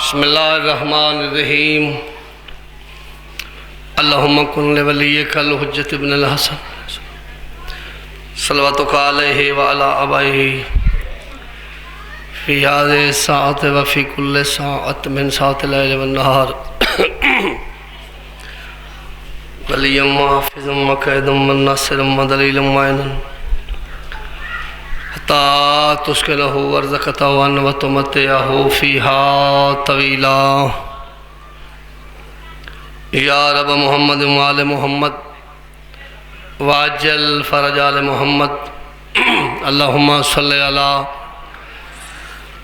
بسم اللہ الرحمن الرحیم اللہم کن لولیک الحجت ابن الحسن صلواتک علیہ وعلی آبائہ فی هذه الساعة وفی کل ساعة من ساعة اللیل والنہار ولیا محافظ وقائد والناصر ودلیل معین حتی تسکنہ ورزقتہ وتمتعہ فیہا طویلا یا رب محمد وآل محمد واجل فرج آل محمد اللہم صلی علی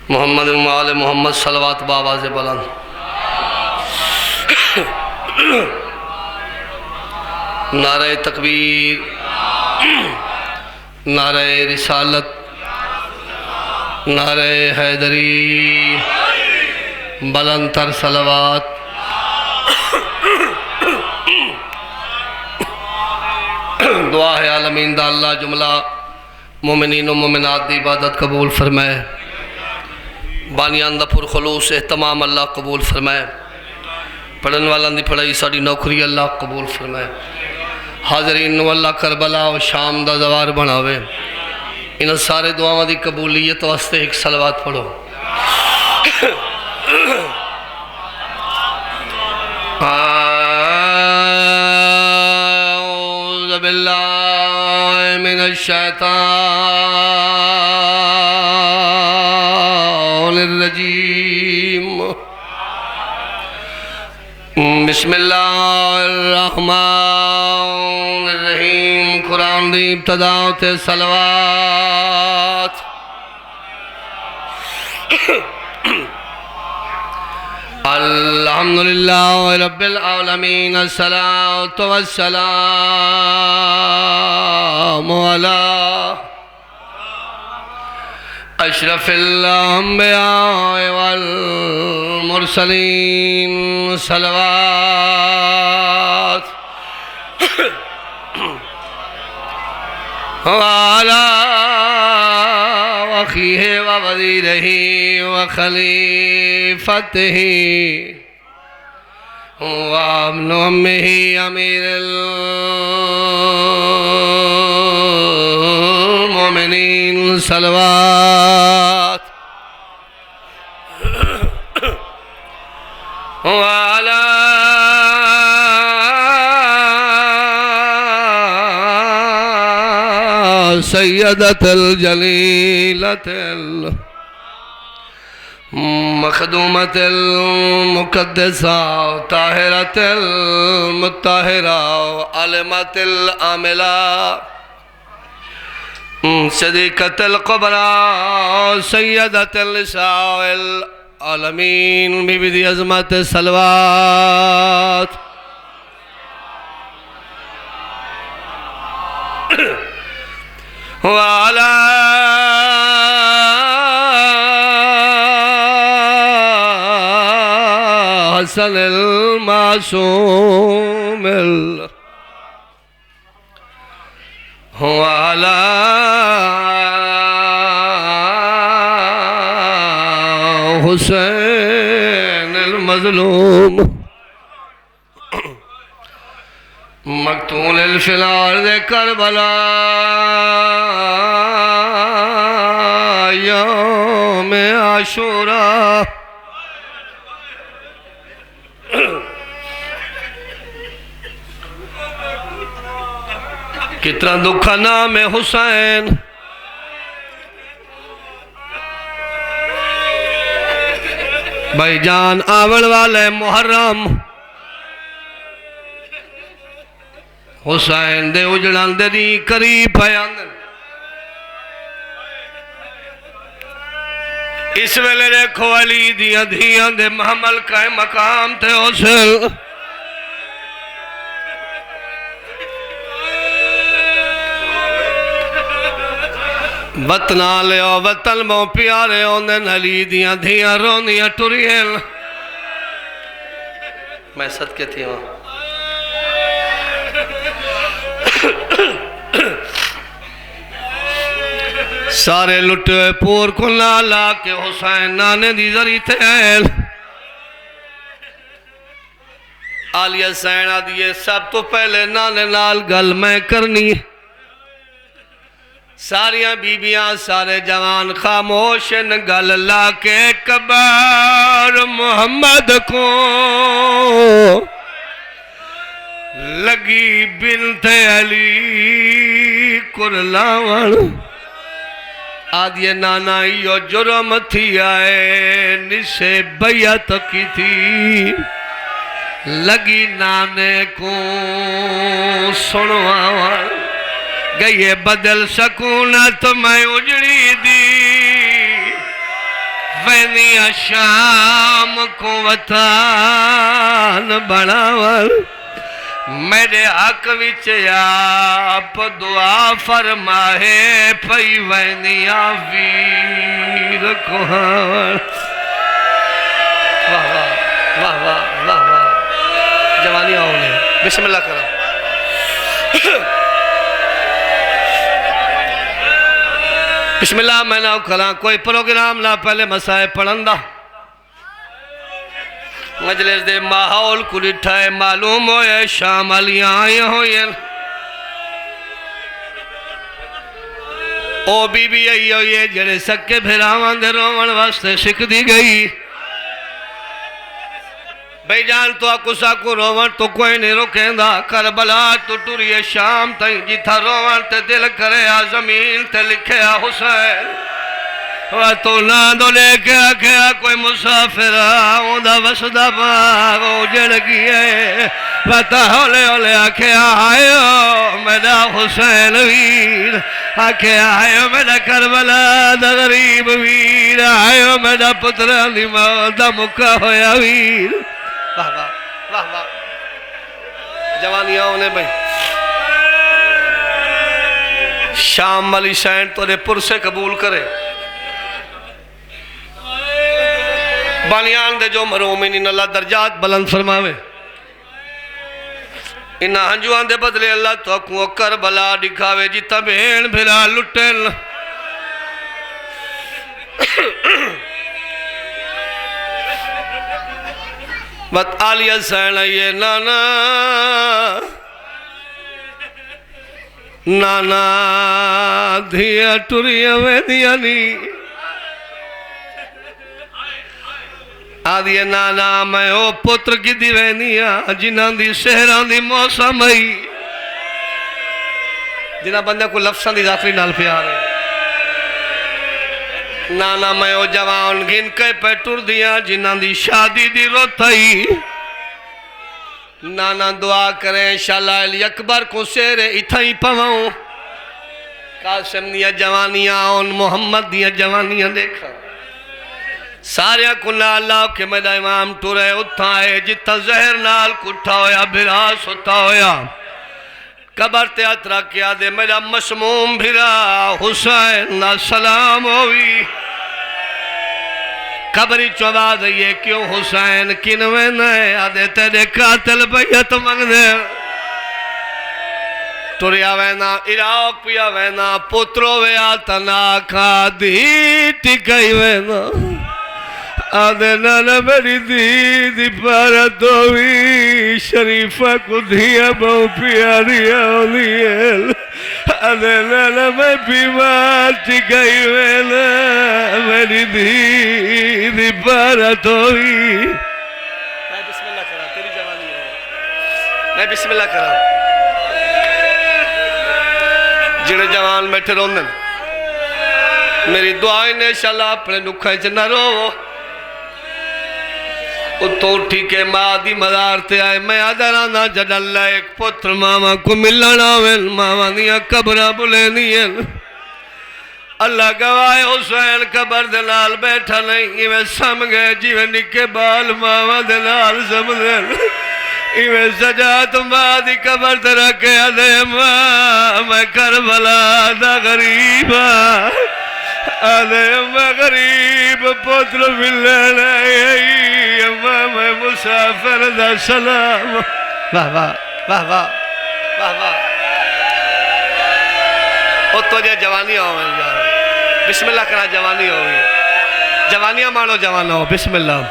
محمد وآل محمد صلوات بآواز بلند نعرہ تکبیر نعرہ رسالت نعرہ حیدری بلند تر صلوات دعا ہے عالمین دا اللہ جملہ مومنین و مومنات دی عبادت قبول فرمائے بانیان دا پر خلوص اہتمام اللہ قبول فرمائے پڑھن والان دی پڑھائی ساڑی نوکری اللہ قبول فرمائے حاضرین و اللہ کربلا و شام دا زوار بناوے ان سارے دعاوں دی قبولیت واسطے ایک صلوات پڑھو اعوذ باللہ من الشیطان الرجیم بسم اللہ الرحمن الرحیم قرآن دی ابتدا تے صلوات الحمدللہ رب العالمین الصلاة والسلام علی اشرف الانبیاء والمرسلین صلوات وعلى وخیہ ووزیرہ وخلیفتہ وابن امہ امیر المومنین صلوات وعلى سیدت الجلیلت مخدومت المقدسہ طاہرت المطہرہ علمت العاملہ صدیقت القبرہ سیدت النساء العالمین بی بی عظمت صلوات وعلى حسن المعصوم وعلى حسین المظلوم مقتول الفلار دے کربلا یوم عاشوراء کتنا دکھا نام حسین بھائی جان آوڑ والے محرم حسین دے اجڑان دے دی قریب پیاندن اس ویلے دیکھو علی دیاں دھیاں دے محمل کا مقام تے حسین وطن آلے او وطن مو پیارے ہوندن علی دیاں دھیاں رونیاں ٹوریل میں صدقے تھی ہوں سارے لٹے پور کو لالا کے حسین نانے دی ذری تیل آلیہ حسین آدھیے سب تو پہلے نانے نال گل میں کرنی، ساریاں بیبیاں سارے جوان خاموش گل لا کے کبار محمد کو لگی بنت علی کرلاون، آدھیے نانا یہ جرم تھی آئے نسے بیعت کی تھی، لگی نانے کو سنواوان، گئیے بدل سکونت میں اجڑی دی، وینی شام کو وطان بناوان، میرے حق وچ آپ دعا فرمائے پئی وینیا ویر کو ہاں۔ واہ واہ واہ واہ واہ واہ، جوانی آؤنے بسم اللہ کرو۔ بسم اللہ میں نہ کھلاں کوئی پروگرام نہ پہلے مسائے پڑھندہ، مجلس دے ماحول کو لٹھائے معلوم ہوئے شام علیاں آئے ہوئے، او بی بی آئی ہوئے جڑے سکے بھیراوان دے روان واسطے سکھ دی گئی، بھئی جان تو آکو ساکو روان تو کوئی نہیں رکھیں دا، کربلا تو ٹوریے شام تائیں جیتھا روان تے دل کرے آ زمین تے لکھے آ حسین، تو ناندو لے کے آکھیا کوئی مسافر آؤں دا وسدہ باغ اجڑ گئے، بتا ہولے ہولے آکھیا آئیو میرا حسین ویر، آکھیا آئیو میرا کربلا دا غریب ویر، آئیو میرا پتران دی موت دا مکہ ہویا ویر۔ واہ واہ واہ واہ، جوانیاں ہونے بھئی شام علی حسین تو نے پر سے قبول کرے، بانیان دے جو مرومین اللہ درجات بلند فرماوے، انہا ہنجوان دے بدلے اللہ تو اکو کربلا دکھاوے جیتا بہن بھرا لٹن، بات آلیہ حسین آئیے نانا نانا دھیا ٹوریا ویدیا نی، آدھیے نانا میں او پتر کی دی وینیا جنہاں دی سہران دی موسم آئی، جنہاں بندے کو لفظاں دی ذاکری نال پیار ہے، نانا میں او جوان گن کے پیٹر دیا جنہاں دی شادی دی روت آئی، نانا دعا کریں انشاءاللہ علی اکبر کو سیرے اتھائی پواؤں، قاسم دیا جوانیاں ان محمد دیا جوانیاں دیکھا، سارے کو نالا کہ میرا امام ٹورے اتھائے جتا زہر نال کٹھا ہویا بھراس ہوتا ہویا، قبر تے اترا کیا دے میرا مسموم بھرا حسین نا سلام ہوئی، قبری چوبا دئیے کیوں حسین کنوے نئے آدھے تیرے قاتل بیعت منگ دے، ٹوریا وینا عراق پیا وینا پترو ویا تناکا دی ٹکائی وینا، آدھے نانا میری دی پارا دوی شریفہ کو دھیا بہو پیاری اولیل، آدھے نانا میں بیمار ٹکائی وینا میری دی پارا دوی، میں بسم اللہ کرا تیری جوانی ہے، میں بسم اللہ کرا جنہیں جوان بیٹھے روندن، میری دعائیں نے انشاءاللہ اپنے نکھائیں چنہ رو، اتو اٹھی کے ماں دی مدار تے آئے، میں آدھرانا جد اللہ ایک پتر ماما کو ملنا وین، ماما دیا قبرہ بلے نین، اللہ گواہ حسین قبر دلال بیٹھا نہیں، میں سمگے جیوے نکے بال ماما دلال سمدن، ایویں سجاد ماں دی قبر ترکے آدھے ماں میں کربلا دا غریبا، آدھے میں غریب پتر ملنا ہے، ماں میں مسافر دا سلام، واہ واہ واہ واہ واہ واہ، او تو جے جوانی ہوئے یار، بسم اللہ کرا جوانی ہوئی، جوانیاں مانو جوانو، بسم اللہ،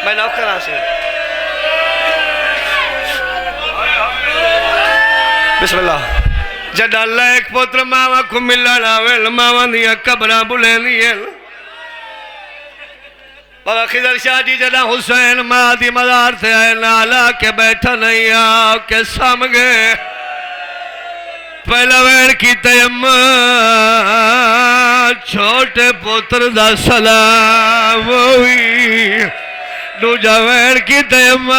میں نوکرہ سے بسم اللہ جڑا لیک پوتر ماوا کو ملن آویں ماوا دیاں قبراں بلندیاں بابا خضر شاہ جی جڑا حسین ماں دی مزار سے آئے نالا کے بیٹھا نہیں آ کے سام گئے پہلا وین کی تیم چھوٹے پوتر دا سلام ہوئی دوجا وین کی تیم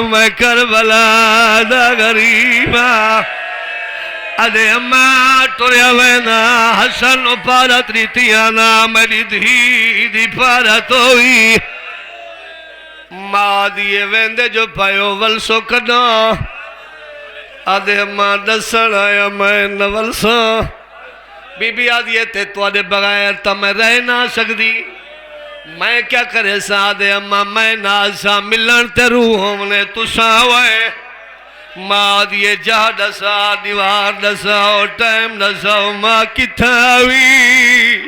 میں کربلا دا غریبا ادے اماں ٹوریا وینا حسن پارت ریتیانا میری دھی دی پارت ہوئی ماں دیئے ویندے جو پائیو ولسو کنا آدھے اماں دسن آیا میں نولسا بی بی آدھیے تے تو آدھے بغیر تا میں رہ نہ سکتی میں کیا کرے سا آدھے اماں میں ناسا ملن تے روحوں نے تو ساوائے ماں دیئے جہاں دسا دیوار دسا اور ٹائم دسا ماں کتھاوی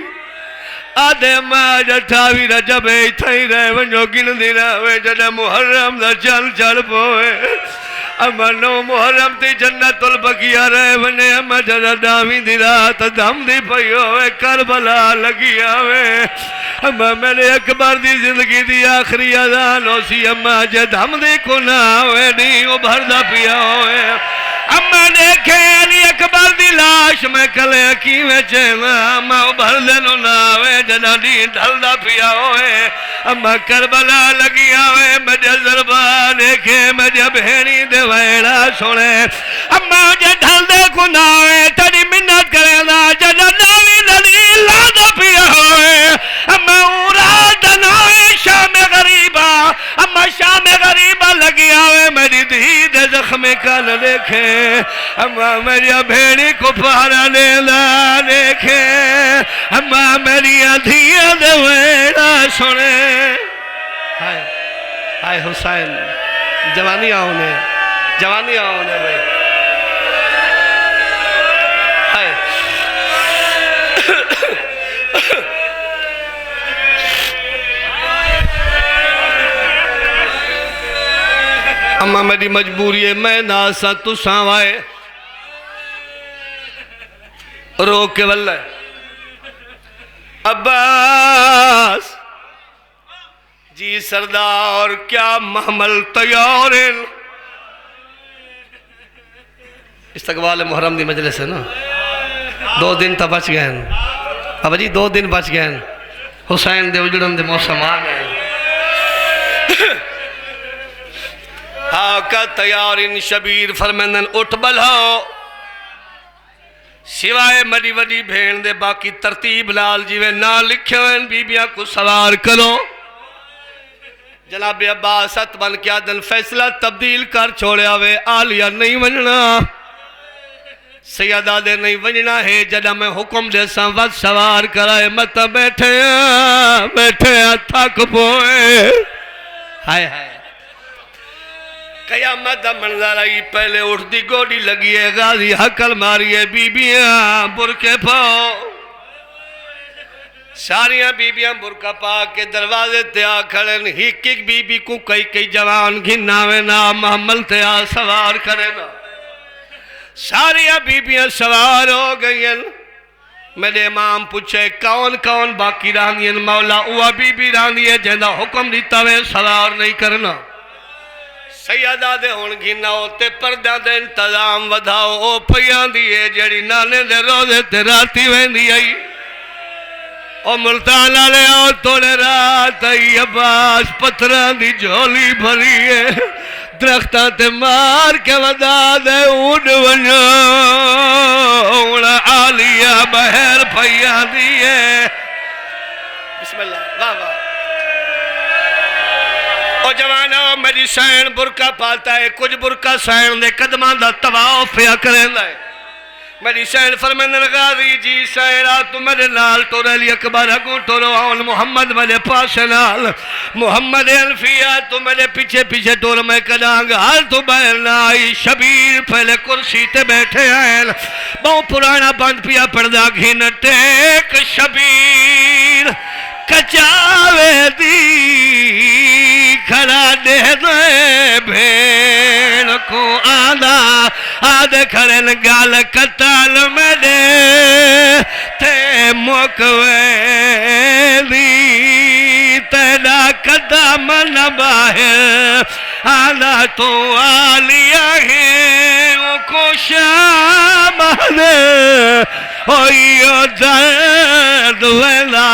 آدھے ماں جٹھاوی رجب ایتھائی رہے ونجو گن دینا ہوئے جڑا محرم دا چل چل پوئے اما نو محرم تی جنت البقیہ رہے ونے اما جڑا دامی دی رات دم دی پئیو ہوئے کربلا لگی آوے اما میرے اکبر دی زندگی دی آخری اذان ہو سی اما جد ہم دی کنا ہوئے نہیں ابھردہ پیا ہوئے اما دیکھے علی اکبر دی لاش میں کلے حکیمیں چینا اما ابھردہ نہ ہوئے جدہ دی ڈھلدہ پیا ہوئے اما کربلا لگی آوے مجھے ضربہ دیکھے مجھے بہنی دے ویڑا سنے اما جے ڈھلدے کنا ہوئے تڑی منت کرے نا جدہ ناوی ندی لادہ پیا ہوئے اما اورا دنائے شام غریبہ اما شام غریبہ لگی آوے میری دھی دے زخم کا نہ دیکھے اما میری بھیڑی کو پارا لینا دیکھے اما میری دھیاں دے ویڑا سنے ہائے حسین جوانی آؤنے بھائی ہائے اما میری مجبوری ہے میں ناسا تو ساوائے رو کے واللہ عباس جی سردار کیا محمل تیار استقبال محرم دی مجلس ہے نا 2 دن تا بچ گئے ہیں اب جی 2 دن بچ گئے ہیں حسین دے اجڑن دے موسم آ گئے آقا تیارین شبیر فرمینن اٹھ بلھاؤ سوائے مڈی وڈی بھین دے باقی ترتیب لال جیوے نہ لکھے ہوئے بی بیاں کو سوار کرو جناب عباس اتبن کیا دن فیصلہ تبدیل کر چھوڑے آوے آلیہ نہیں وننا سیدہ دے نہیں وننا ہے جدہ میں حکم دے سنوات سوار کرائے مت بیٹھے تھک پوئے ہائے ہائے قیامت منظر آئی پہلے اٹھ دی گوڑی لگی ہے غازی حقل ماری ہے بی بیاں برکے پاؤ ساریاں بی بیاں برکہ پا کے دروازے تیا کھڑن ہیک ایک بی بی کو کئی جوان گھناوے نا محمل تیا سوار کرے نا ساریاں بی بیاں سوار ہو گئی ہیں میرے امام پوچھے کون باقی رہنی ہیں مولا اوہ بی بی رہنی ہے جہاں حکم دیتا وے سوار نہیں کرنا سیدہ دے ہون گھنا ہوتے پردہ دے انتظام ودھاؤ او پیان دیئے جڑی نانے دے روزے تے راتی ویندی آئی او ملتان آلے آؤ توڑے رات آئی عباس پتران دی جھولی بھری ہے درختان تے مار کے ودا دے اون ونجو اوڑا آلیہ بہر پیان دیئے بسم اللہ واہ واہ او جوانو میری سین برکہ پاتا ہے کچھ برکہ سین دے قدمان دا تواف پیا کریں دائے میری سین فرمین غازی جی سیرہ تو میرے نال تو ریلی اکبر اگو تو روان محمد میرے پاس نال محمد الفیہ تو میرے پیچھے ٹور میں کدانگ حال تو بہر نہ آئی شبیر پہلے کرسی تے بیٹھے ہیں بہت پرانا بند پیا پردہ گھن ٹیک شبیر کچاوے دی کھڑا دے دے بھیڑ کو آدھا آدھ کھڑن گال قتال میرے تے مکویلی تیرا قدم نہ باہر آدھا تو آلیا ہے او کو شام دے ہوئیو درد ویلا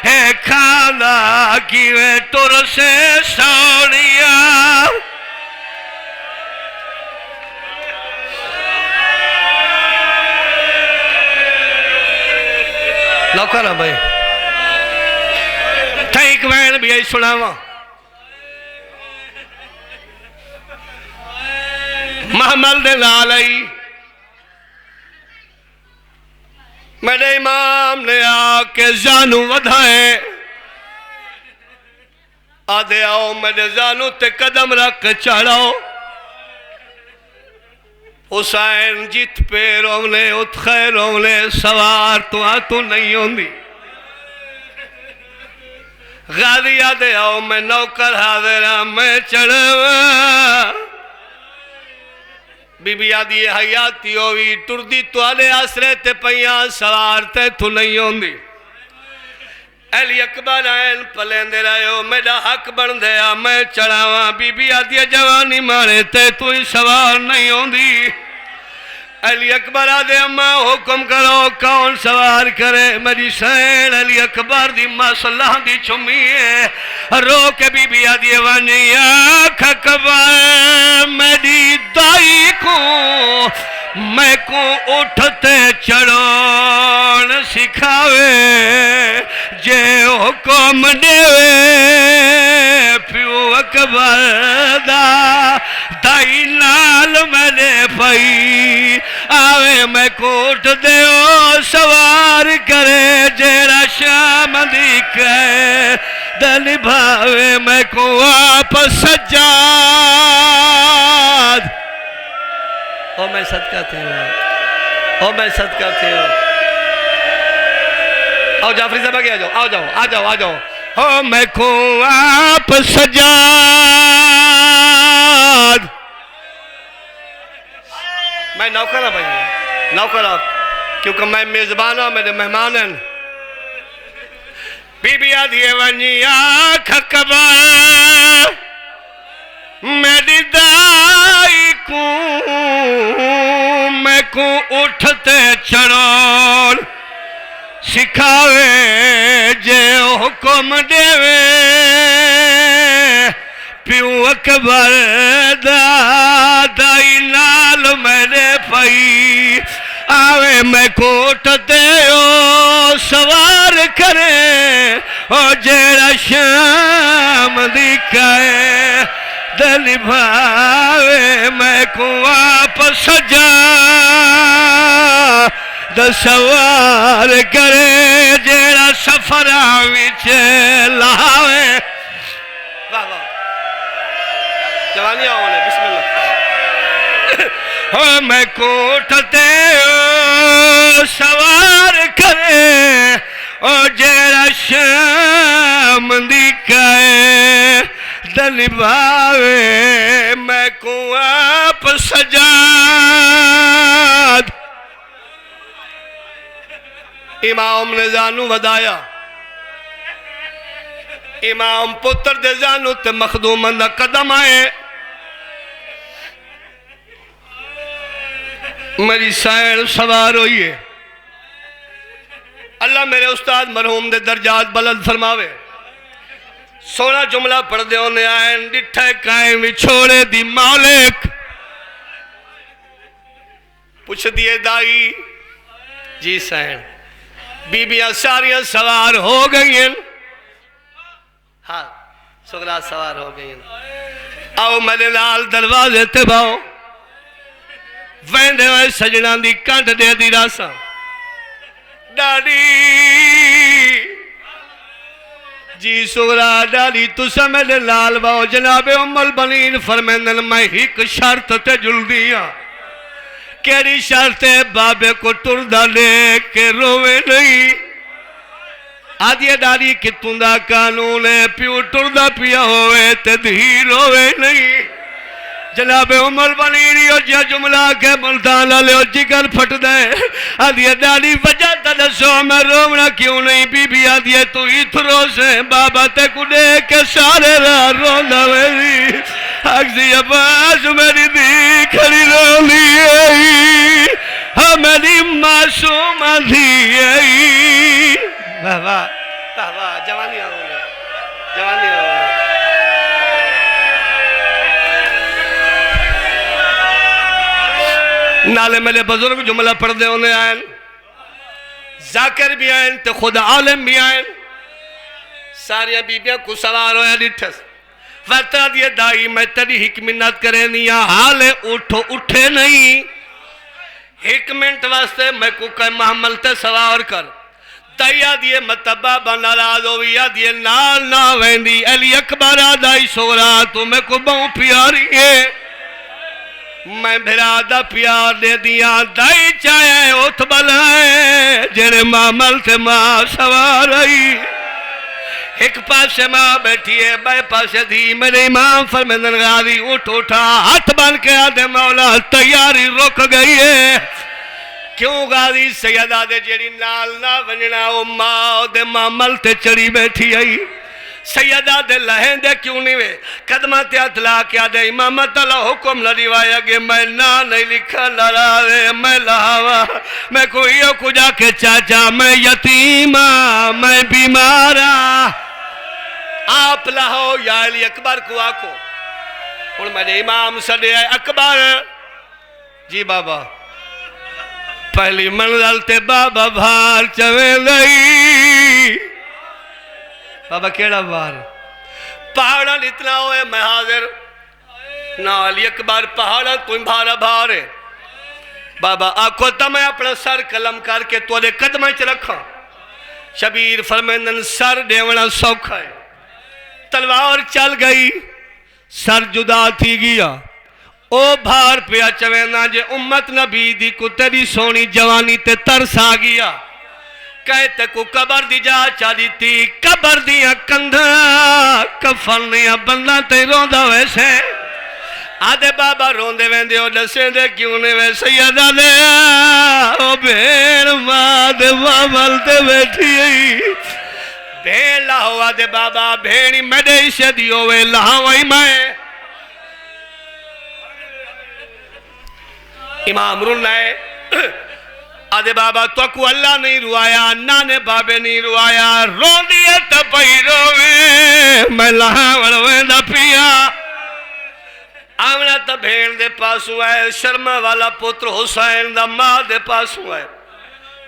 اے کھانا کیویں تر سے سوڑیا لوکا نا بھائی ٹھیک وین بھی آئی سناوا محمل دے لالائی میرے امام نے آکے زانو ودھائے آدھے آؤ میرے زانو تے قدم رکھ چڑھاؤ حسین جت پہ رونے ات خیر رونے سوار تو نہیں ہوندی غازی آدھے آؤ میں نوکر حاضرہ میں چڑھوا بی بی آدھی حیاتی ہوئی ٹردی تو آلے آسرے تے پیاں سوار تے تو نہیں ہوندی علی اکبر آئین پلین دے رہے ہو میرا حق بن دیا میں چڑھاواں بی بی آدھی جوانی مارے تے تو ہی سوار نہیں ہوندی علی اکبر آدھے اماں حکم کرو کون سوار کرے میری سین علی اکبر دی مسلح دی چمی ہے رو کے بی بی آدھی وانی آکھ اکبر میری دائی کو میں کو اٹھتے چڑھون سکھاوے جے حکم دیوے پیو اکبر دا دائی نال میں پئی آوے میں کوٹ دیو سوار کرے جیڑا شام دیکھے دل بھاوے میں کو واپس سجاد او میں صدقہ تھے او میں صدقہ تھے آؤ جعفری صاحب آگے آ جاؤ او میں کو واپس سجاد میں نوکر ہوں بھائی نوکر ہوں کیونکہ میں میزبان ہوں میرے مہمان ہیں بی بی آدھی ونی آکھ اکبر میری دائی کو میں کو اٹھتے چڑھون سکھاوے جے حکم دیوے پیو اکبر دائی نال میرے پئی آوے میں کوٹ دیو سوار کرے او جیڑا شام دکھائے دل بھاوے میں کو واپس سجاد سوار کرے جیڑا سفر وچ لاوے واہ واہ جوانی آؤنے بسم اللہ میں کوٹھتے سوار کرے او جیڑا شام دکھائے دل بھاوے میں کو آپ سجاد امام نے زانو ودایا امام پتر دے زانو تے مخدوم اندہ قدم آئے میری سائن سوار ہوئی ہے اللہ میرے استاد مرحوم دے درجات بلند فرماوے سونا جملہ پڑھ دے ہونے آئین ڈٹھے کائیں بھی چھوڑے دی مالک پوچھ دیئے دائی جی سائن بی بیاں ساریاں سوار ہو گئی ہیں ہاں سغرا سوار ہو گئی ہیں آؤ میرے لال دروازے تے باؤ ویندے ہوئے سجنان دی کانٹ دے دی راسا ڈاڈی جی سغرا ڈاڈی تو سمیلے لال باؤ جناب ام البنین فرمیندن میں ہیک شرط تے جل دیا کیری شرط بابے کو ٹردہ لے کے روے نہیں آدھیے ڈاڈی کتوں دا قانون ہے پیو ٹردہ پیا ہوئے تے دھی روے نہیں جناب عمر بنی رہی ہو جیا جملہ کے ملتان لے ہو جگر پھٹ دے آدھیے ڈالی وجہ تدسو میں رومنا کیوں نہیں بی بی آدھیے تو اترو سے بابا تے کو دے کے سارے راہ روندہ میری اگزی عباس میری دی کھڑی رونی ہے ہاں میری معصوم دی ہے واہ واہ واہ واہ جوانی آؤں جوانی آؤں نالے میرے بزرگ جملہ پڑھ دے انہیں آئین ذاکر بھی آئین تے خود عالم بھی آئین ساریاں بیبیاں کو سوار ہویا ڈٹھس فترہ دیئے دائی میں تری ایک منت کرے نیا حالے اٹھو اٹھے نہیں ایک منٹ واسطے میں کو کہے محمل تے سوار کر دائی آدھیے متبہ بنا رازوی آدھیے نال نہ ویندی علی اکبر آدھائی سورا تو میں کو بہوں پیاری ہے میں بھرادہ پیار دے دیا دائی چاہے اتھ بلائے جنہیں محمل تے ماں سوار آئی ایک پاسے ماں بیٹھی ہے بے پاسے دی میرے امام فرمیدن غازی اٹھ اٹھا ہاتھ بن کے آدھے مولا تیاری رک گئی ہے کیوں غازی سیدہ دے جیڑی نال نہ ونجنا او ماں دے محمل تے چڑی بیٹھی آئی سیدہ دے لہیں دے کیوں نہیں وے قدمہ تے اطلاع کیا دے امامت اللہ حکم لڑیوایا گے میں نہ نہیں لکھا لڑا دے میں لہاوا میں کوئی کو جا کے چاچا میں یتیمہ میں بیمارا آپ لہو یا علی اکبر کو آکو اور میرے امام صدے اکبر جی بابا پہلی منزل تے بابا بھار چوے لئی بابا کیڑا بار پہاڑا اتنا ہوئے میں حاضر نا علی اکبر پہاڑا تم بھارا بھارے بابا آکو تا میں اپنا سر قلم کر کے تو دے قدمہ چ رکھا شبیر فرمیندن سر دیونا سوکھا ہے تلوار چل گئی سر جدا تھی گیا او بھار پیا چوینا جے امت نبی دی کو تیری سونی جوانی تے ترس آ گیا کہتے کو قبر دی جا چاہی تھی قبر دیا کندھا کفنیا بندہ تے روندہ ویسے آدھے بابا روندے ویندے ہو دسے دے کیوں نے ویسے یادہ دے او بھیر ماں دے بابل تے بیٹھی ہے بھیڑ لاہو آدھے بابا بھیڑی میڈے اسے دیو وے لاہوئی میں امام رنائے آدھے بابا تو کو اللہ نہیں روایا نانے بابے نہیں روایا رو دیئے تپہی روے میں لاہوڑوے دا پیا آمنا تا بھیڑ دے پاسو ہے شرمہ والا پتر حسین دا ماں دے پاسو ہے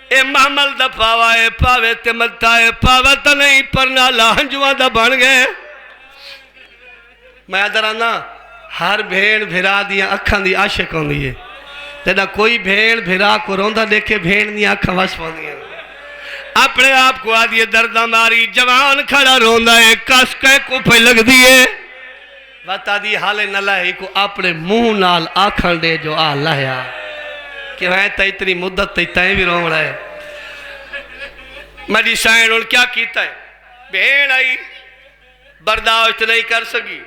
اے محمل دا پاوا ہے پاوے تے متا ہے پاوا تا نہیں پرنا لہنجوہ دا بن گئے میں ادھرانا ہر بھیڑ بھیرا دیا اکھان دی عاشق ہوں دیئے تینا کوئی بھیڑ بھیرا کو روندہ دیکھے بھیڑ نہیں اکھا وس پہن دیا اپنے آپ کو آدھیے دردہ ماری جوان کھڑا روندہ ہے کس کے کو پہ لگ دیئے بتا دی حالے نہ لائے کو اپنے منہ نال آکھن دے جو آلہ ہے کہ میں تا اتنی مدت تا تائیں بھی رون رہا ہے میری سائن ان کیا کیتا ہے بہن آئی برداشت نہیں کر سکی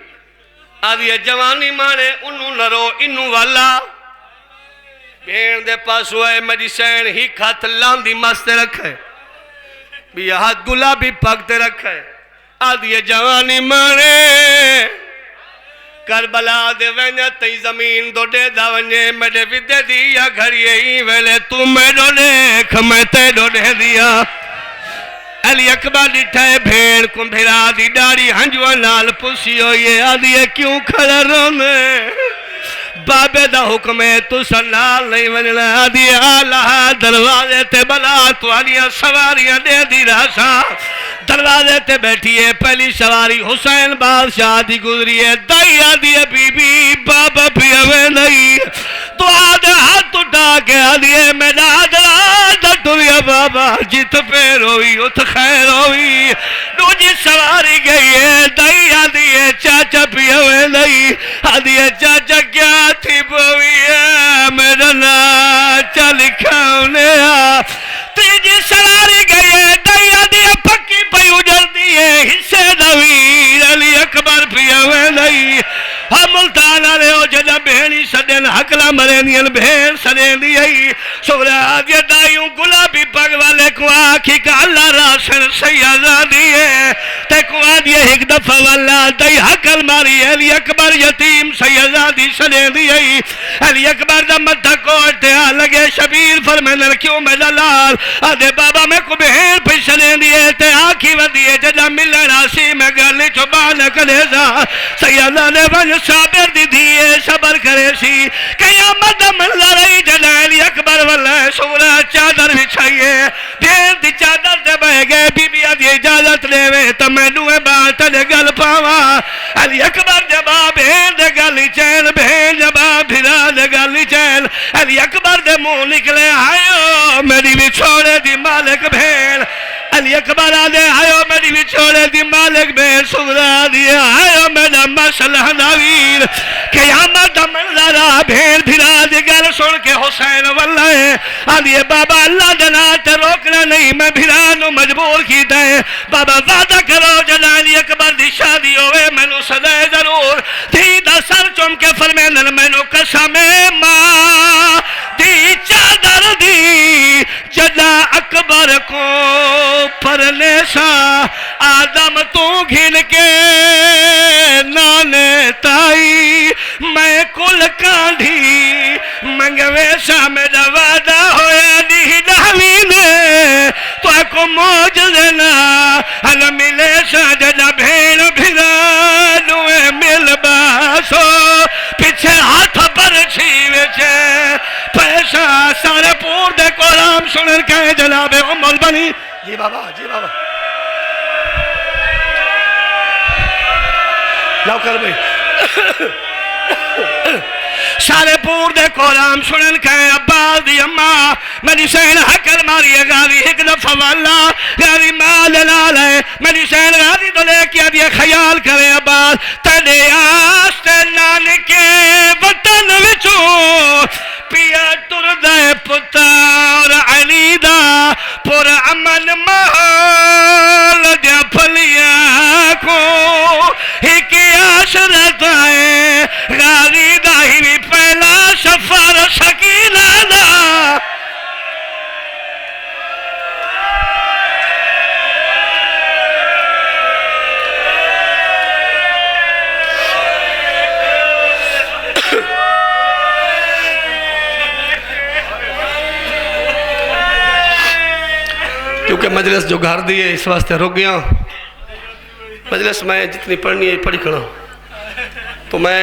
آدھی جوانی مانے انہوں نرو انہوں والا بہن دے پاس ہوئے میری سائن ہی کھات لاندی مستے رکھے بھی ہاتھ گلابی پاکتے رکھے آدھی جوانی مانے کربلا دے وینے تی زمین دو دے دا ونجے میڈے ویدے دیا گھڑیے ہی ویلے تو میڈو دیکھ میں تے دو دے دیا علی اکبر ڈٹھائے بھیڑ کو بھیرا دی ڈاڑی ہنجوہ نال پوسی ہوئے آدھیے کیوں کھڑا رونے بابے دا حکم ہے تو سنال نہیں ونجنا آدھیے آلہ دروازے تے بلا تو آلیاں سواریاں دے دی راسا دروازے تے بیٹھیے پہلی سواری حسین بادشاہ دی گزری ہے دائی آدھیے بی بی بابا بھی ہمیں نہیں تو آدھے ہاتھ اٹھا کے آدھیے میں نادرہ دھویا بابا جت پیر ہوئی ات خیر ہوئی دوجی سواری گئی ہے دائی آدھیے چاچا بھی ہمیں نہیں آدھیے چاچا کیا تھی بوئی ہے میرا ناچا لکھا انہیں تیجی سواری گئی ہے دائی آدھیے پکی پئی اجڑ دیئے حصے دویر علی اکبر بھی ہمیں نہیں ہاں ملتان آلے ہو جدہ بہنی سدین حقلہ مرینین بہن سدین دیئی سورہ آدھیا دائیوں گلابی پگ والے کو آکھی کہ اللہ راسن سیادہ دیئے تے کو آدھیا ایک دفعہ والا دائی حقل ماری علی اکبر یتیم سیادہ دی سدین دیئی علی اکبر دا مدہ کو اٹھیا لگے شبیر فرمینر کیوں میں لال آدھے بابا میں کو بہن پہ سدین دیئے تے آکھی ودیئے جدہ ملن آسی میں گلی چوبان کلے دا سیادہ نے ون صابر دی دیئے صبر کرے سی قیامت منظر ای جلال اکبر واللہ سورہ چادر بچھائیے دین دی چادر دے بہ گئے بی بی آدھی اجازت لے وے تو میں نوے بات لے گل پاوا علی اکبر جبا بہن دے گلی چین بہن جبا بھرا دے گلی چین علی اکبر دے منہ نکلے آئیو میری بھی چھوڑے دی مالک بہن علی اکبر آدھے آئیو میری بھی چھوڑے دی مالک بہن سورہ دیا آئیو میرا مسئلہ نویر قیامت منظرہ بھین بھرا دی گل سن کے حسین واللہ آدھے بابا اللہ جنات روکنا نہیں میں بھرانو مجبور کی دے بابا وعدہ کرو جلالی اکبر دی شادی ہوئے میں نو صدے ضرور دی دا سر چم کے فرمینن میں نو قسم ماں دی چادر دی جلا اکبر کو پرنے سا آدم تو گھن کے نانے تائی میں کل کانڈھی منگوے سا میرا وعدہ ہویا نہیں ناوینے تو ایکو موج دینا ہل ملے سا جدا بھین بھیرا نوے مل باسو پیچھے ہاتھ پر چھیوے چھے پیسہ سارے پور دے کو رام سنر کہے جناب امول بنی جی بابا جی بابا لاؤ کر بھئی سارے پور دے کولام سنن کہیں عباس دی اممہ میری سین حقل ماری غازی ایک دفعہ واللہ غازی مال لالے میری سین غازی تو لے کیا دیا خیال کرے عباس تیرے آستے نانکے وطن وچوں پیا تردے پتار علی دا پر امن محال دیا پھلیا کو ایک عاشرت آئے غازی دا ہی بھی پہلا سفر شکیلہ دا کیونکہ مجلس جو گھر دیئے اس واسطے رک گیا مجلس میں جتنی پڑھنی ہے پڑھی کھڑا تو میں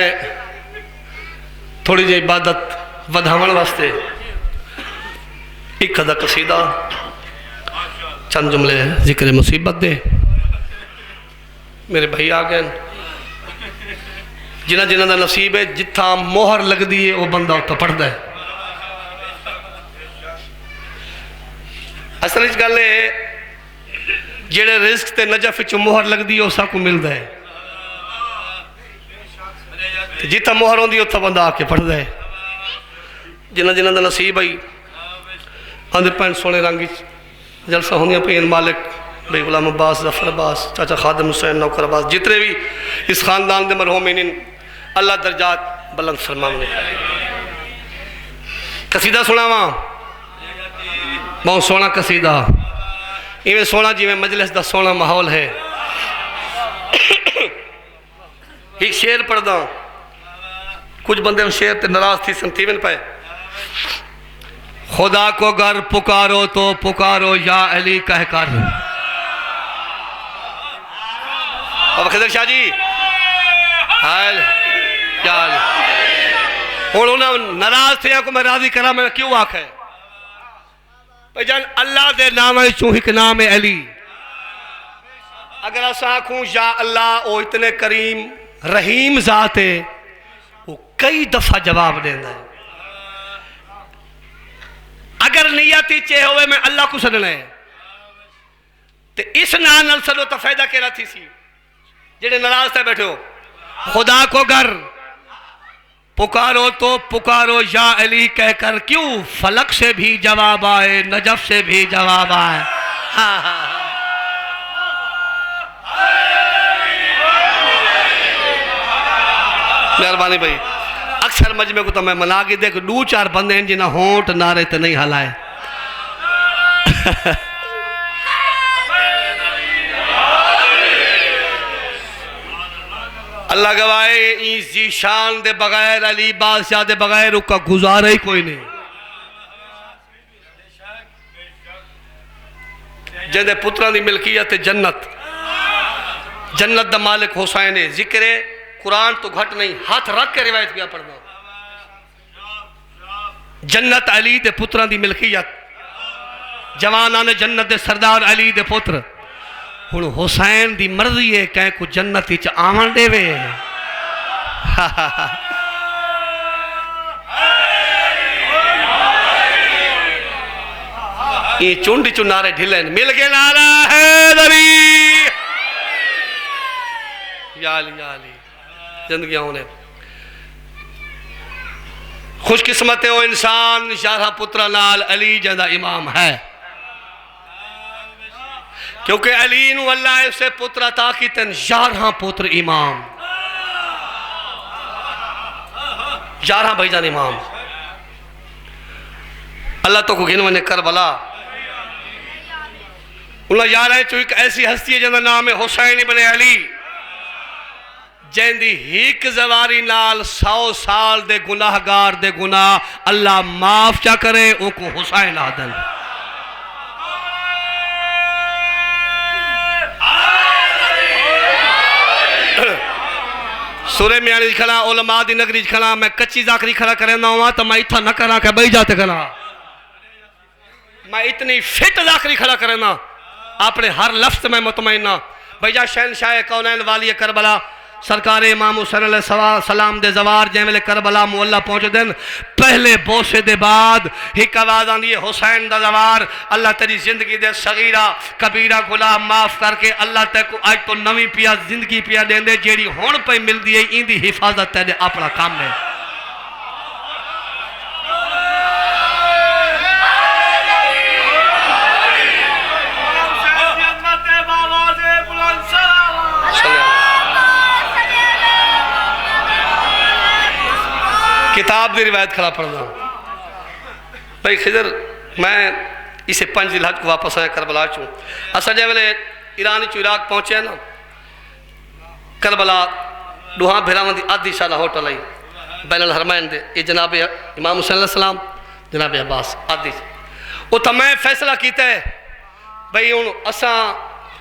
تھوڑی جی عبادت ودھاون واسطے ایک خدا قصیدہ چند جملے ذکر مصیبت دے میرے بھائی آگئے جنہ جنہ دا نصیب ہے جتھا موہر لگ دیئے وہ بندہ ہوتا پڑھ دے اصل اس گالے جیڑے رزق تے نجف چو موہر لگ دی اسا کو مل دے جیتا موہر ہوں دی اتھا بندہ آکے پڑھ دے جنہ جنہ دا نصیب آئی آندھے پین سونے رنگی جلسہ ہونیا پین مالک بھئی غلام عباس ظفر عباس چاچا خادم حسین نوکر عباس جتنے بھی اس خاندان دے مرحومین اللہ درجات بلند فرمانے قصیدہ سنا وہاں بہت سونا قصیدہ ایویں سونا جی میں مجلس دا سونا ماحول ہے ایک شعر پڑھ دا کچھ بندے شعر تے ناراض تھی سنتیون پہ خدا کو گر پکارو تو پکارو یا علی کہہ کر بابا خضر شاہ جی حال کیا حال انہوں نے ناراض تھے کو میں راضی کرا میں کیوں آکھ ہے جان اللہ دے نام چوں ایک نام علی اگر اسا آنکھوں یا اللہ او اتنے کریم رحیم ذات ہے وہ کئی دفعہ جواب دینا ہے اگر نیتی چاہے ہوئے میں اللہ کو سننا ہے تو اس نال سنو تو فائدہ کہہ رہا تھی سی جنہیں ناراض تھے بیٹھے ہو خدا کو گر پکارو تو پکارو یا علی کہہ کر کیوں فلک سے بھی جواب آئے نجف سے بھی جواب آئے مہربانی بھائی اکثر مجمع کو تو میں منا کے دیکھ دو چار بندے ہیں جنہاں ہونٹ نعرے تے نہیں ہلائے اللہ گواہے این زی شان دے بغیر علی بادشاہ دے بغیر کا گزارا ہی کوئی نہیں جن دے پتران دی ملکیت جنت جنت دا مالک حسین ذکر قرآن تو گھٹ نہیں ہاتھ رکھ کے روایت پیا پڑھنا جنت علی دے پتران دی ملکیت جوانان جنت دے سردار علی دے پتر ہن حسین دی مرضی ہے کہیں کو جنت ہی آمن دے وے یہ چونڈی چنارے ڈھلین مل کے نعرہ حیدری یا علی زندگیاں ہونے خوش قسمت ہے وہ انسان 11 پترہ نال علی جندہ امام ہے کیونکہ علی نو اللہ سے پترہ تاکیتن 11 پتر امام 11 بھائی جان امام اللہ تو کو گنونے کربلا اللہ 11 چو ایک ایسی ہستی ہے جنہ نام حسین ابن علی جیندی ہیک زواری نال 100 سال دے گناہگار دے گناہ اللہ معاف چا کرے او کو حسین آدن سورہ میانی کھلا علماء دی نگری کھلا میں کچی ذاکری کھلا کرنا ہوا تو میں اتھا نہ کرنا کہ بھائی جاتے کھلا میں اتنی فٹ ذاکری کھلا کرنا اپنے ہر لفظ میں مطمئنہ بھائی جا شہنشاہ کونین والی کربلا سرکار امام حسین علیہ السلام دے زوار جیملے کربلا مولا پہنچ دن پہلے بوسے دے بعد ہی آوازاں دیئے حسین دا زوار اللہ تیری زندگی دے صغیرہ کبیرہ گناہ معاف کر کے اللہ تے کو آج تو نویں پیا زندگی پیا دیں دے جیڑی ہون پہ مل دیئے ان دی حفاظت تے دے اپنا کام ہے کتاب دی روایت کھلا پڑھنا بھائی خضر میں اسے 5 ذی الحج کو واپس آیا کربلا چوں اصلا جے ویلے ایرانی چو عراق پہنچے نا کربلا دوہاں بھیراوان دی آدھی شالہ ہوٹل آئی بین الحرمین دے یہ جناب امام حسین علیہ السلام جناب عباس آدھی وہ تا میں فیصلہ کیتا ہے بھائی ان اساں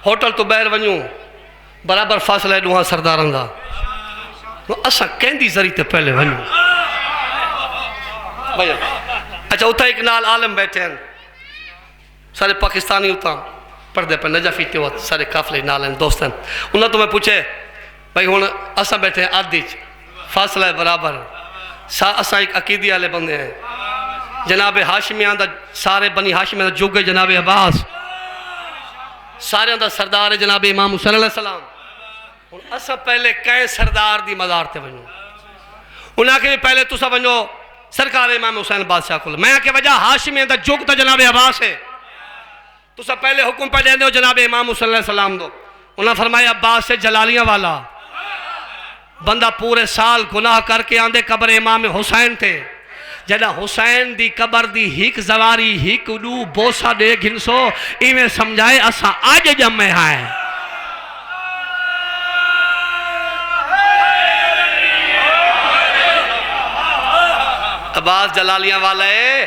ہوٹل تو بیر ونیوں برابر فاصلہ ہے دوہاں سرداران دا اساں کہندی ذریعے تے پہلے ونیوں اچھا اتھا ایک نال عالم بیٹھے ہیں سارے پاکستانی اتھا پردے پر نجفی تے وقت سارے کافلے نال ہیں دوست ہیں انہوں تو میں پوچھے بھائی ہون اساں بیٹھے ہیں آدھی فاصلہ برابر اساں ایک عقیدی آلے بندے ہیں جناب ہاشمیان دا سارے بنی ہاشمیان دا جوگے جناب عباس سارے دا سردار جناب امام حسین علیہ السلام اساں پہلے کئے سردار دی مزار تے ونجو انہاں کے پہلے تو سا ونجو سرکار امام حسین بادشاہ کل میں کہ وجہ ہاشمی دا جوگ تا جناب عباس ہے تو سب پہلے حکم پہ دیں دو جناب امام حسین علیہ السلام دو انہوں نے فرمایا عباس سے جلالیاں والا بندہ پورے سال گناہ کر کے آندے قبر امام حسین تھے جنہ حسین دی قبر دی ہیک زواری ہیک دو بوسا دے گھنسو ایمیں سمجھائے اسا آج جمع ہے عباس جلالیاں والا ہے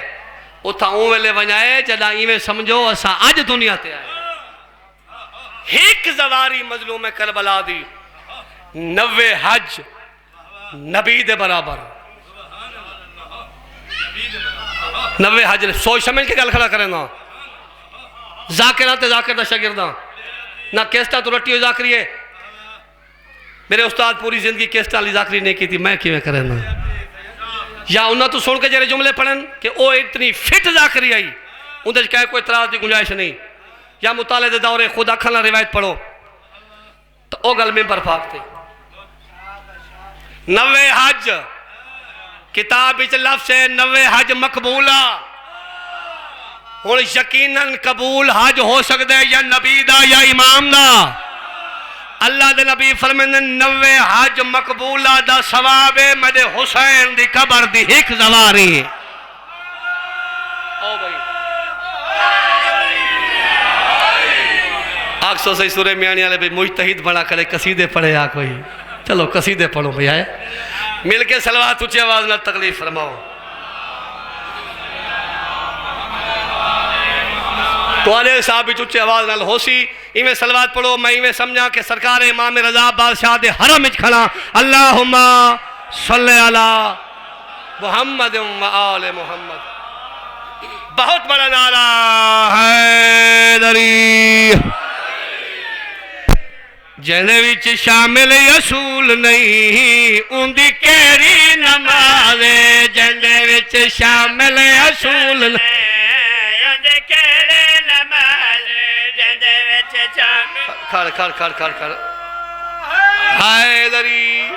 اتھا اون ویلے ونجائے جدا ایویں سمجھو اسا آج دنیا تے آئے ایک زواری مظلوم کربلا دی 90 حج نبی دے برابر 90 حج سوچ سمجھ کے گل کھڑا کرے نا ذاکرہ تے ذاکر دا شاگرداں نہ کیسٹا تو رٹی ہو ذاکری ہے میرے استاد پوری زندگی کیسٹا لی ذاکری نہیں کی تھی میں کیویں کرے نا یا انہاں تو سن کے جرے جملے پڑھن کہ او اتنی فٹ ذاکری آئی اندھے کہے کوئی اعتراض دی گنجائش نہیں یا مطالعہ دے دورے خود اکھانا روایت پڑھو تو او گل میں برفاق تھے 90 حج کتاب اچھ لفظ ہے 90 حج مقبولہ ہون یقیناً قبول حج ہو سکتا ہے یا نبی دا یا امام دا اللہ دے نبی فرمائیں 90 حج مقبولہ دا ثواب ہے میرے حسین دی قبر دی ایک زواری او بھائی آگ سو سی سورہ میانی والے بھی مجتہد بنا کرے قصیدے پڑھے آ کوئی چلو قصیدے پڑھو بھئی آئے مل کے صلوات اچھے آواز نہ تکلیف فرماؤ تو علیہ صاحب اچھے آواز نہ ہو سی ایمیں صلوات پڑھو میں ایمیں سمجھا کہ سرکار امام رضا بادشاہ دے حرم اچھ کھنا اللہم صلی علی محمد و آل محمد بہت بڑا نعرہ حیدری جنے وچ شامل اصول نہیں ان دی کیری نماز جنے وچ شامل اصول نہیں ان دی کیری نماز جنے وچ شامل کھڑ حیدری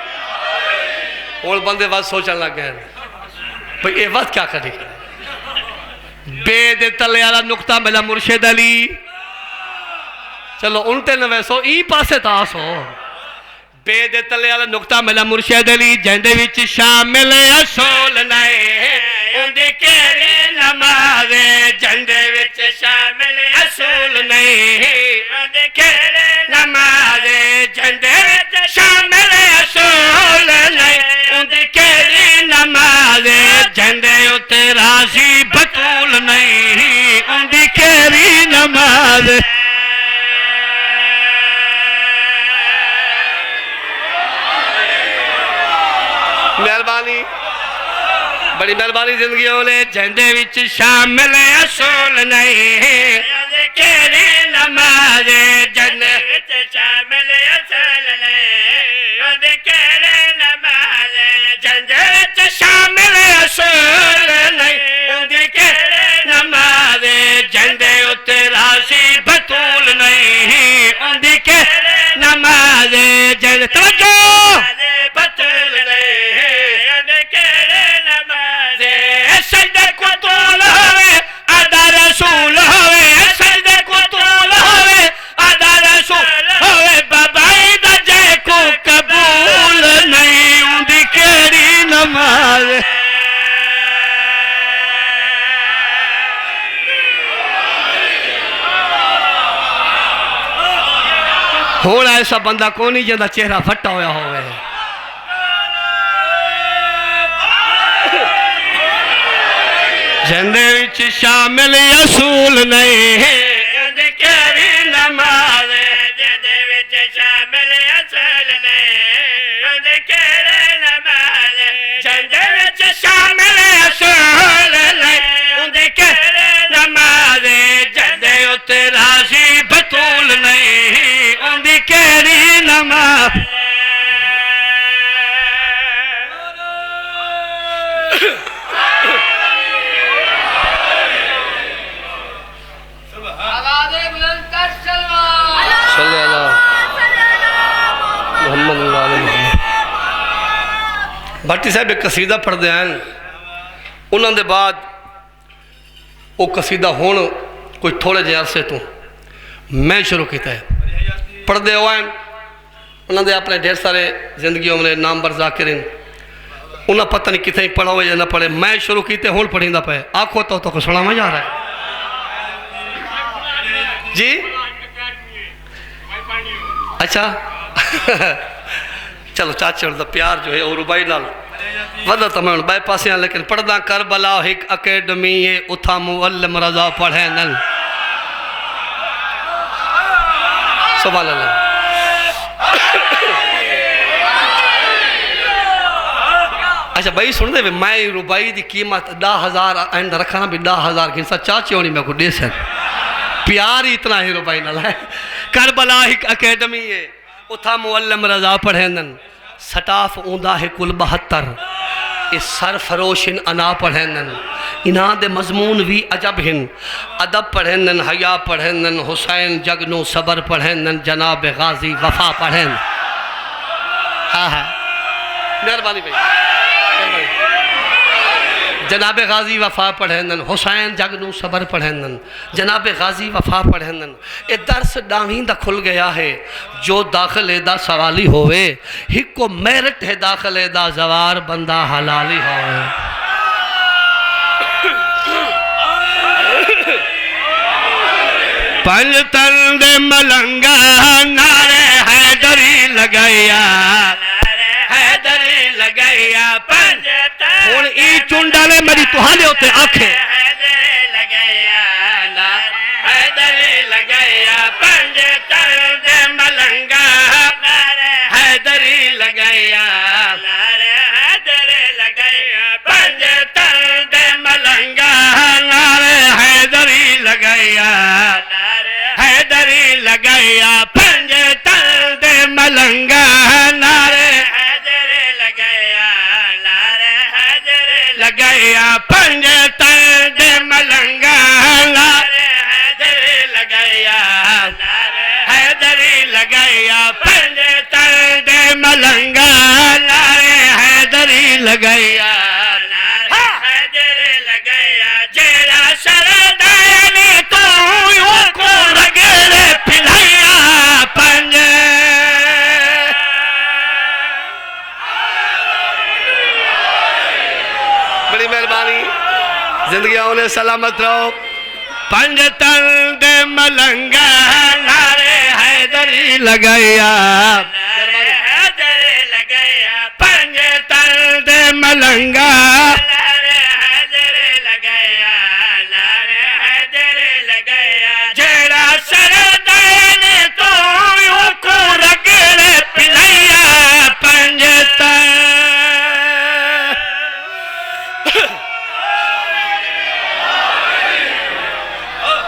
اور بندے بات سوچن لگ گئے بھئی اے وقت کیا کرے بے دے تلے والا نقطہ ملا مرشد علی چلو انتے نویسو ای پاسے تاسو بے دے تلے والا نقطہ ملا مرشد علی جندے وچ شامل اصول نئے ان دی کیری نماز جندے وچ شامل اصول نئے ان دی کیری نماز جندے وچ شامل اصول نئے ان دی کیری نماز جندے اتے راضی بطول نہیں ان دی کیری نماز مہربانی بڑی مہربانی زندگی ہولے جندے وچ شامل اصول نہیں کیری نماز جندے وچ شامل اصول نہیں کیری نماز جندے وچ شامل اصول نہیں کیری نماز جندے اتے راضی بطول نہیں ان دی کیری نماز جندے توجہ بطول نہیں سجدے کو طول ہوئے ادا رسول ہوئے سجدے کو طول ہوئے ادا رسول ہوئے بابائی دا جے کو قبول نہیں ان دی کیری نماز ہونا ایسا بندہ کونی جندہ چہرہ پھٹا ہویا ہوئے جندے وچ شامل اصول نہیں جندے کیری نماز جندے وچ شامل اصول نہیں جندے کیری نماز جندے وچ شامل اصول نہیں جندے کیری نماز جندے اتے راضی بطول نہیں جندے کیری نماز بھٹی صاحب ایک قصیدہ پڑھ دے ہیں انہوں نے بعد وہ قصیدہ ہون کوئی تھوڑے جے عرصے تو میں شروع کیتا ہے پڑھ دے ہوئے ہیں انہوں نے اپنے ڈھیر سارے زندگیوں میں نام بر ذاکرین انہوں پتہ نہیں کتنے پڑھا ہوئے یا نہ پڑھے میں شروع کیتے ہون پڑھیں دا پہ آنکھوں تو کو سنا میں جا رہا ہے جی اچھا چلو چاچڑ دا پیار جو ہے اور بائی لال وضع تمہیں بائی پاسے ہیں لیکن پڑھدا کربلا ایک اکیڈمی اتھا معلم رضا پڑھے نل سبحان اللہ اچھا بھائی سن دے میں روبائی دی قیمت 10,000 آئندہ رکھانا بھی 10,000 کی انسان چاچی ہونی میں کو دے سن پیار ہی اتنا ہی روبائی نہ لائے کربلا ایک اکیڈمی ہے اتھا معلم رضا پڑھینن سٹاف اوندہ ہے کل 72 اس سرفروشن انا پڑھینن انہاں دے مضمون بھی عجب ہن ادب پڑھینن حیا پڑھینن حسین جگنو صبر پڑھینن جناب غازی وفا پڑھین مہربانی بھائی جناب غازی وفا پڑھینن حسین جگ نو صبر پڑھینن جناب غازی وفا پڑھینن اے درس ڈاویں دا کھل گیا ہے جو داخلے دا سوالی ہوئے ہکو میرٹ ہے داخلے دا زوار بندہ حلالی ہوئے پنج تن دے ملنگا نعرے حیدری لگایا حیدری لگایا پنج تن ہون ای چونڈالے میری توہالے ہوتے آنکھیں حیدری لگایا حیدری لگایا پنج تن دے ملنگا حیدری لگایا حیدری لگایا پنج تن دے ملنگا نعرے حیدری لگایا حیدری لگایا پنج تن دے ملنگا نعرے حیدری لگایا حیدری لگایا پنج تن دے ملنگا نعرے حیدری لگایا حیدری لگایا پنج تن دے ملنگا نعرے حیدری لگایا حیدری لگایا جیڑا سردائنی تو یوں کو رگڑے پھلایا پنج بڑی مہربانی زندگی آنے سلامت رہو پنج تن دے ملنگا نعرے حیدری لگایا حیدری لگایا پنج تن دے ملنگا حیدری لگایا حیدری لگایا جیڑا سردین تو یوں کو رگڑے پلیا پنج تن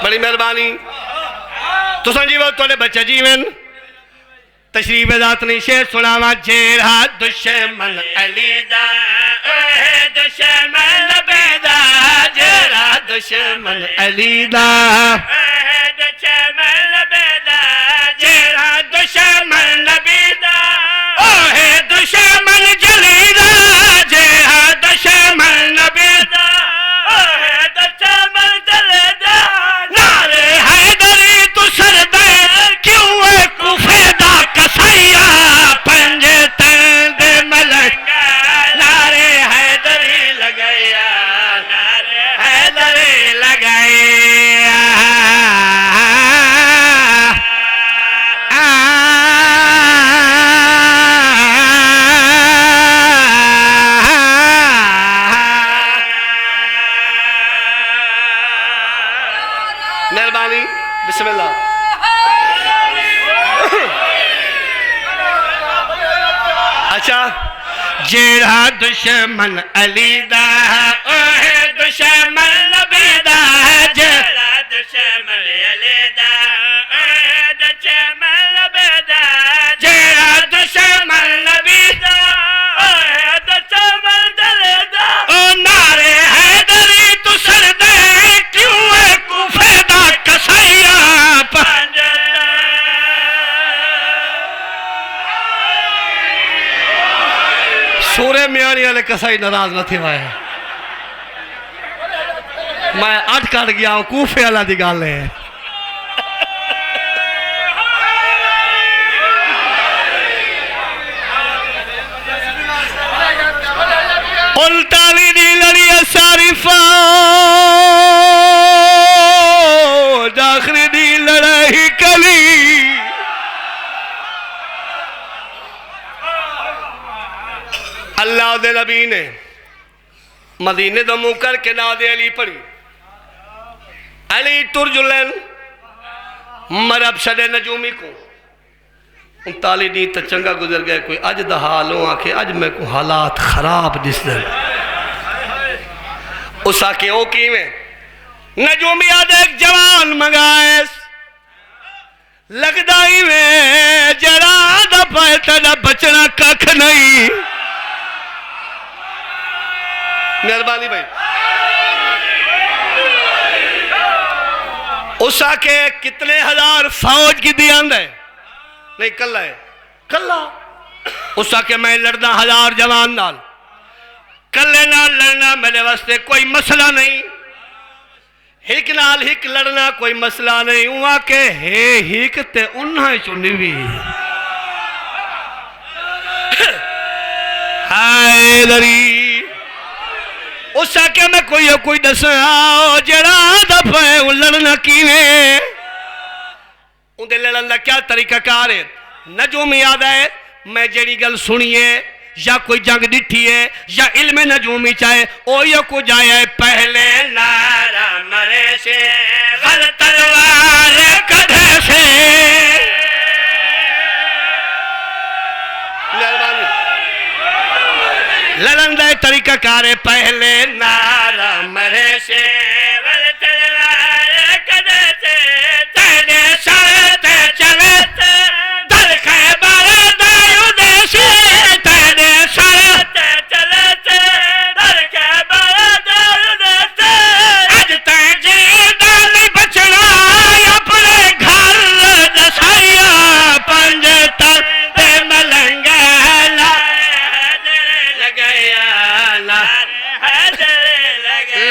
بڑی مہربانی تو سنجیو توڑے بچہ جیون تشریف ذات نے شیر سناوا جیڑا دشمن علی دا اے دشمن بیدا جیڑا دشمن علی دا اے دشمن بیدا جیڑا دشمن بیدا اے دشمن جلی دا جیڑا دشمن بیدا اے دشمن جلی دا نعرے حیدری تو سردے کیوں اے کوفے دا کسائیا پنج تن دے ملنگا نعرے حیدری لگایا حیدری لگایا مہربانی بسم اللہ اچھا جیڑا دشمن علی دا اوہ دشمن نبی دا جیڑا دشمن علی دا اوہ دشمن نبی دا جیڑا دشمن نبی دا اوہ دشمن دلی دا او نعرے حیدری تو سر دے کیوں اے کوفے دا کسائیا پنج سورے میانی والے کسائی ناراض نہ تھے وائے میں اٹھ کٹ گیا ہوں کوفے والا دی گل ہے الٹالی دی لڑی ساری فوج آخری دی لڑائی کلی اللہ دے نبی نے مدینے دا منہ کر کے ناد علی پڑھی علی ترجلن مرب شدے نجومی کو 39 دن تا چنگا گزر گئے کوئی اج دا حالوں آکے اج میں کو حالات خراب دس دن اس آکے او کی میں نجومی آدھے ایک جوان منگائے لگدائی میں جڑا دا پائتا دا بچنا ککھ نہیں مہربانی بھائی اس آکے کتنے ہزار فوج کی دیاند ہے نہیں کلا ہے کلا اس آکے میں لڑنا 1000 جوان نال کلے نال لڑنا میرے واسطے کوئی مسئلہ نہیں، ہک نال ہک لڑنا کوئی مسئلہ نہیں، وہاں کہ ہک تے انہاں چنی بھی ہائے دری اس آکے میں کوئی دسا جڑا دفعہ لڑنا کیویں اندے لڑن دا کیا طریقہ کار ہے؟ نجوم یاد ہے میں جڑی گل سنیے یا کوئی جنگ ڈٹھی ہے یا علم نجومی چاہے اویو کو جائے پہلے نارا مرے سے غل تلوار کدھے سے لڑن دا طریقہ کار ہے پہلے نارا مرے سے غل تلوار کدھے سے تیرے ساتھ چلے دل خیبر دائیو دیشی تیرے ساتھ چلے دل خیبر دائیو دیشی اج تیجی دالی بچنا اپنے گھر دسائیا پنج تر دے ملنگا لگیا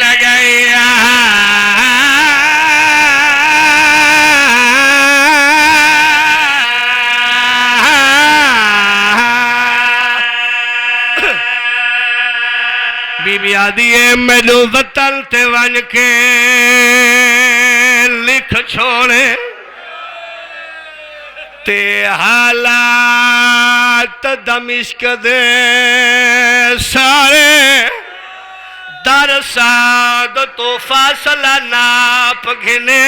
لگیا بی بی آدھیے میںنو وطن تے ون کے لکھ چھوڑے تے حالات دمشق دے سارے در ساد تو فاصلہ ناپ گھنے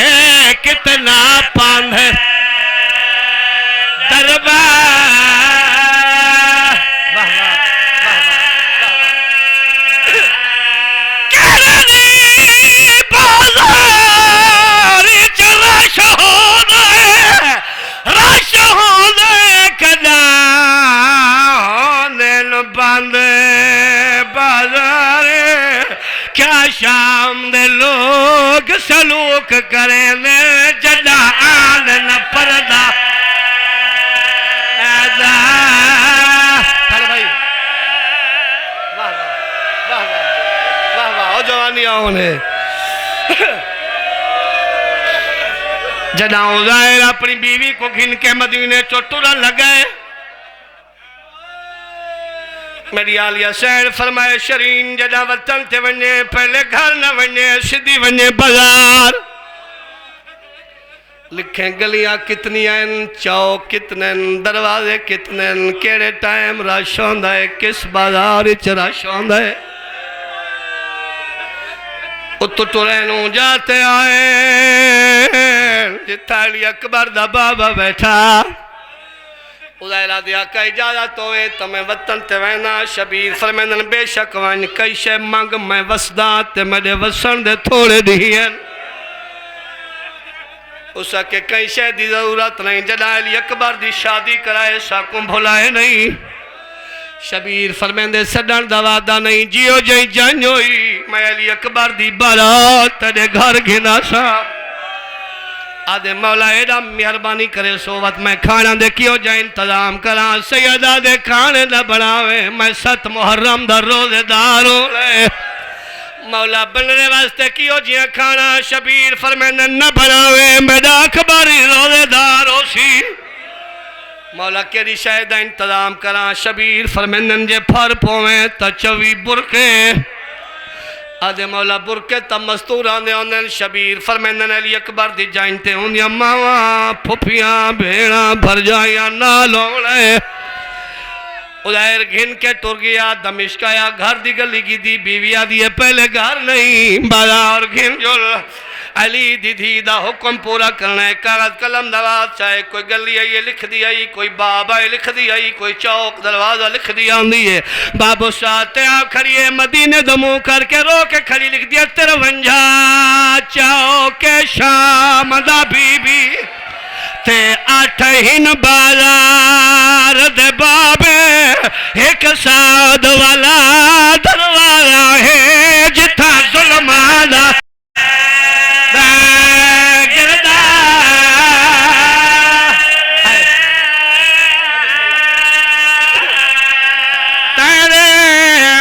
ہیں کتنا پاند ہے دربار کیا شام دے لوگ سلوک کریں جدا آن نہ پردہ ایزا پہلے بھائی واہ واہ واہ واہ جوانی آنے جدا عزائر اپنی بیوی کو گھن کے مدینے چوٹورا لگئے میری آلیہ سیر فرمائے شرین جدا وطن تے ونجے پہلے گھر نہ ونجے سدھی ونجے بازار لکھیں گلیاں کتنی ہیں چوک کتنے ہیں دروازے کتنے ہیں کیڑے ٹائم رش ہوندا ہے کس بازار وچ رش ہوندا ہے اتو ٹرینوں جاتے آئے جتھا علی اکبر دا بابا بیٹھا ادھائرہ دیا کہ اجازت ہوئے تو میں وطن تے وینا شبیر فرمیدن بے شک وین کئی شے مانگ میں وسدات تے میرے وسن دے تھوڑے دیں اسا کہ کئی شے دی ضرورت نہیں جلال اکبر دی شادی کرائے ساکم بھولائے نہیں شبیر فرمیدن سڈن دوادہ نہیں جیو جائیں جانجوئی میں علی اکبر دی بارات تیرے گھر گھنا سا آدھے مولا ایڈا مہربانی کرے سووت میں کھانا دے کیوں جائیں انتظام کران سیدہ دے کھانے نہ بناوے میں 7 محرم در روزے دارو لے مولا بننے واسطے کیوں جیاں کھانا شبیر فرمیدن نہ بناوے میڈا اکبری روزے دارو سی مولا کیری شاہدہ انتظام کران شبیر فرمیدن جے پھر پویں تا چوی برکے آدھے مولا برکے تا مستوران دے ہوندن شبیر فرمیدن علی اکبر دی جائنتے ہوندیاں ماواں پھپیاں بھیڑاں بھر جائیاں نالوں لے ادھائر گھن کے ٹر گیا دمشق آیا گھر دی گلی کی دی بیویا دی پہلے گھر نہیں بازار گھن جل علی دی دی دا حکم پورا کرنا ہے کاغذ قلم دوات چاہے کوئی گلی آئی لکھ دی آئی کوئی باب آئی لکھ دی آئی کوئی چوک دروازہ لکھ دی آندی ہے بابو ساتے آپ کھڑیے مدینے دمو کر کے رو کے کھڑی لکھ دیا 53 چوک شام دا بی بی تے 8 ہن بازار دے بابے ایک ساد والا دروازہ ہے جتھا ظلم آدھا تیرے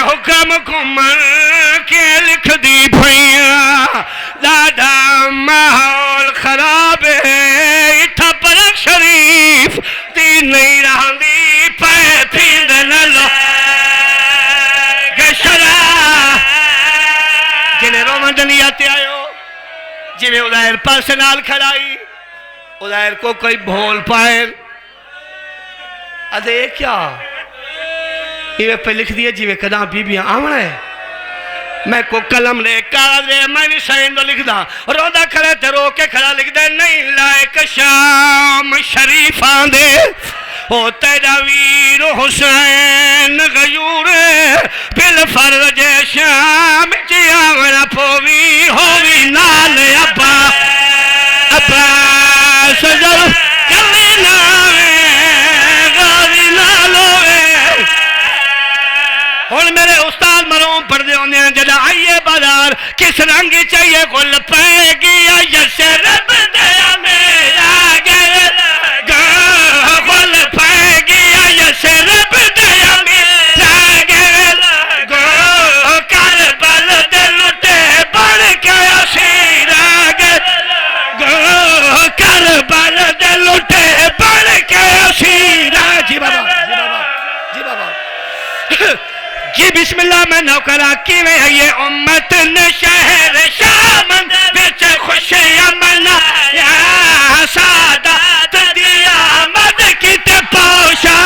حکم شام گھومن کے لکھ دی بھئیاں دادا ماحول خراب ہے اتھا پرک شریف دی نہیں رہن دی پے پھیند نہ لو گشرا جنہیں رومن دنیاتے آئے ہو جنہیں ادائر پرسنال کھڑائی ادائر کو کوئی بھول پائے ادھے کیا یہ پہ لکھ دیا جی میں کداں بی بیاں آمنا ہے میں کو قلم لے کاغذ لے میں نے سائندو لکھ دا رودا کھڑے تے رو کے کھڑا لکھ دے نہیں لائق شام شریف آندے او تیرا ویر حسین غیور بل فرج شام جی آمنا پوی ہووی نال ابا ابا سجل کلی ناوے غازی نالوے اور میرے استاد مرحوم پڑھ دے ہونے ہیں جدا آئیے بازار کس رنگ چاہیے گل پائے گیا یس رب دیا میرا گل گل پائے گیا یس رب دیا میرا گل کربل دل تے بڑھ کے اسیرا گل کربل دل تے بڑھ کے اسیرا جی بابا جی بابا جی بسم اللہ میں نوکرہ کی میں یہ امت نے شہر شام بچ خوشی منا یا سادات دیا مد کی تے پوشا